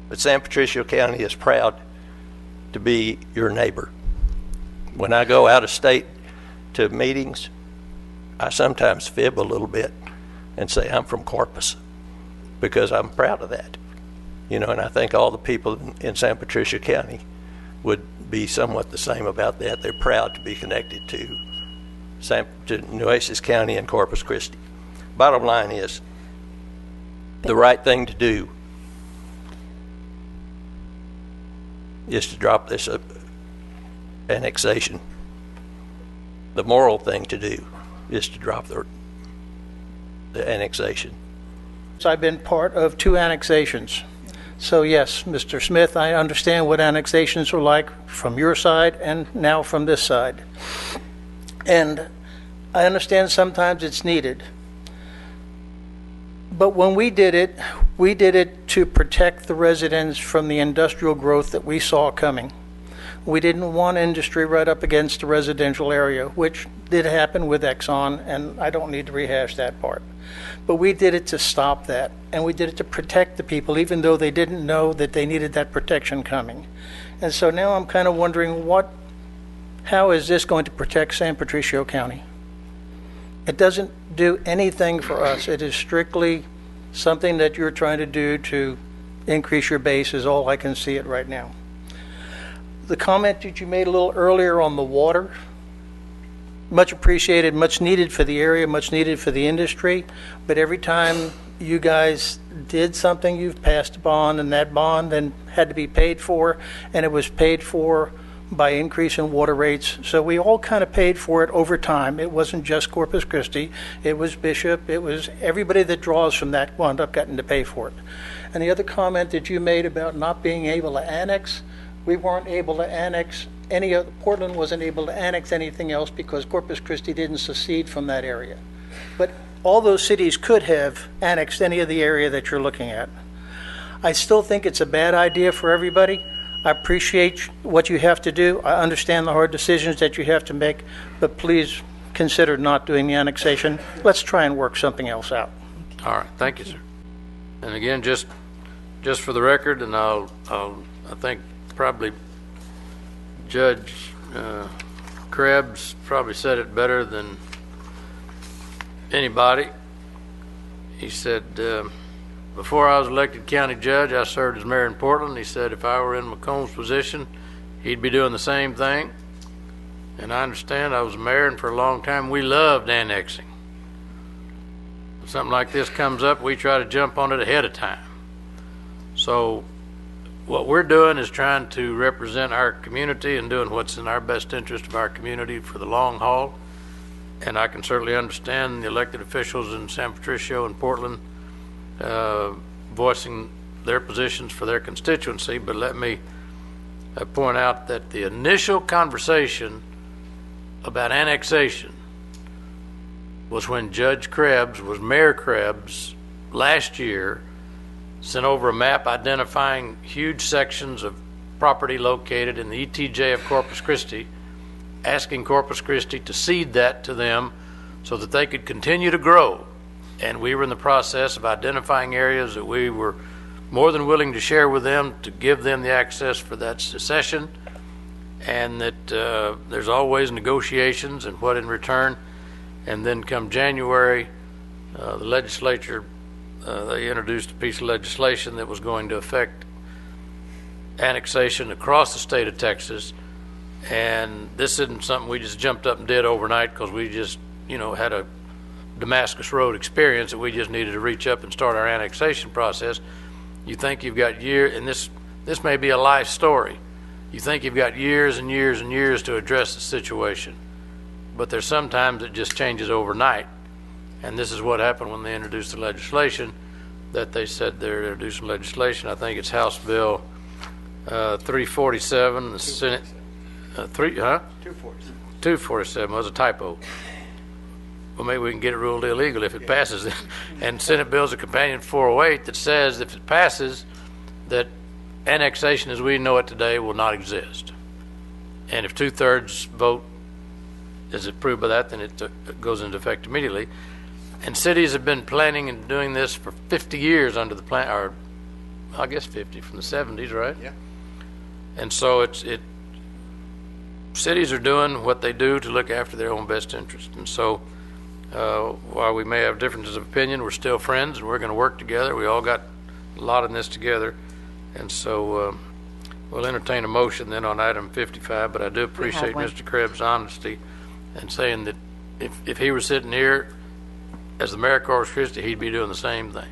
But San Patricio County is proud to be your neighbor. When I go out of state to meetings, I sometimes fib a little bit and say I'm from Corpus because I'm proud of that. You know, and I think all the people in San Patricio County would be somewhat the same about that. They're proud to be connected to Nueces County and Corpus Christi. Bottom line is, the right thing to do is to drop this annexation. The moral thing to do is to drop the annexation. So I've been part of 2 annexations. So yes, Mr. Smith, I understand what annexations are like from your side and now from this side. And I understand sometimes it's needed. But when we did it to protect the residents from the industrial growth that we saw coming. We didn't want industry right up against the residential area, which did happen with Exxon, and I don't need to rehash that part. But we did it to stop that, and we did it to protect the people, even though they didn't know that they needed that protection coming. And so now I'm kind of wondering how is this going to protect San Patricio County? It doesn't do anything for us. It is strictly something that you're trying to do to increase your base is all I can see it right now. The comment that you made a little earlier on the water, much appreciated, much needed for the area, much needed for the industry, but every time you guys did something, you've passed a bond, and that bond then had to be paid for, and it was paid for by increase in water rates. So we all kind of paid for it over time. It wasn't just Corpus Christi, it was Bishop, it was everybody that draws from that wound up getting to pay for it. And the other comment that you made about not being able to annex, we weren't able to annex Portland wasn't able to annex anything else because Corpus Christi didn't secede from that area. But all those cities could have annexed any of the area that you're looking at. I still think it's a bad idea for everybody. I appreciate what you have to do. I understand the hard decisions that you have to make, but please consider not doing the annexation. Let's try and work something else out. All right, thank you, sir. And again, just for the record, and I think probably Judge Krebs probably said it better than anybody. He said, before I was elected county judge, I served as mayor in Portland. He said if I were in McComb's position, he'd be doing the same thing. And I understand I was mayor, and for a long time we loved annexing. If something like this comes up, we try to jump on it ahead of time. So what we're doing is trying to represent our community and doing what's in our best interest of our community for the long haul. And I can certainly understand the elected officials in San Patricio and Portland voicing their positions for their constituency, but let me point out that the initial conversation about annexation was when Judge Krebs was Mayor Krebs last year, sent over a map identifying huge sections of property located in the ETJ of Corpus Christi, asking Corpus Christi to cede that to them so that they could continue to grow. And we were in the process of identifying areas that we were more than willing to share with them to give them the access for that secession, and that there's always negotiations and what in return. And then come January, the legislature, they introduced a piece of legislation that was going to affect annexation across the state of Texas. And this isn't something we just jumped up and did overnight because we just, had a Damascus Road experience that we just needed to reach up and start our annexation process. You think you've got years, and this may be a life story. You think you've got years and years and years to address the situation, but there's sometimes it just changes overnight. And this is what happened when they introduced the legislation, that they said they're introducing legislation. I think it's House Bill 347, the Senate 247 was a typo. Well, maybe we can get it ruled illegal if it passes. And Senate Bill's a companion 408 that says if it passes, that annexation as we know it today will not exist. And if 2/3 vote is approved by that, then it goes into effect immediately. And cities have been planning and doing this for 50 years under the plan, or I guess 50 from the 70s, right? Yeah. And so cities are doing what they do to look after their own best interest. And so while we may have differences of opinion, we're still friends and we're going to work together. We all got a lot in this together. And so we'll entertain a motion then on item 55, but I do appreciate one. Mr. Krebs' honesty and saying that if he were sitting here as the mayor of Corpus Christi, he'd be doing the same thing.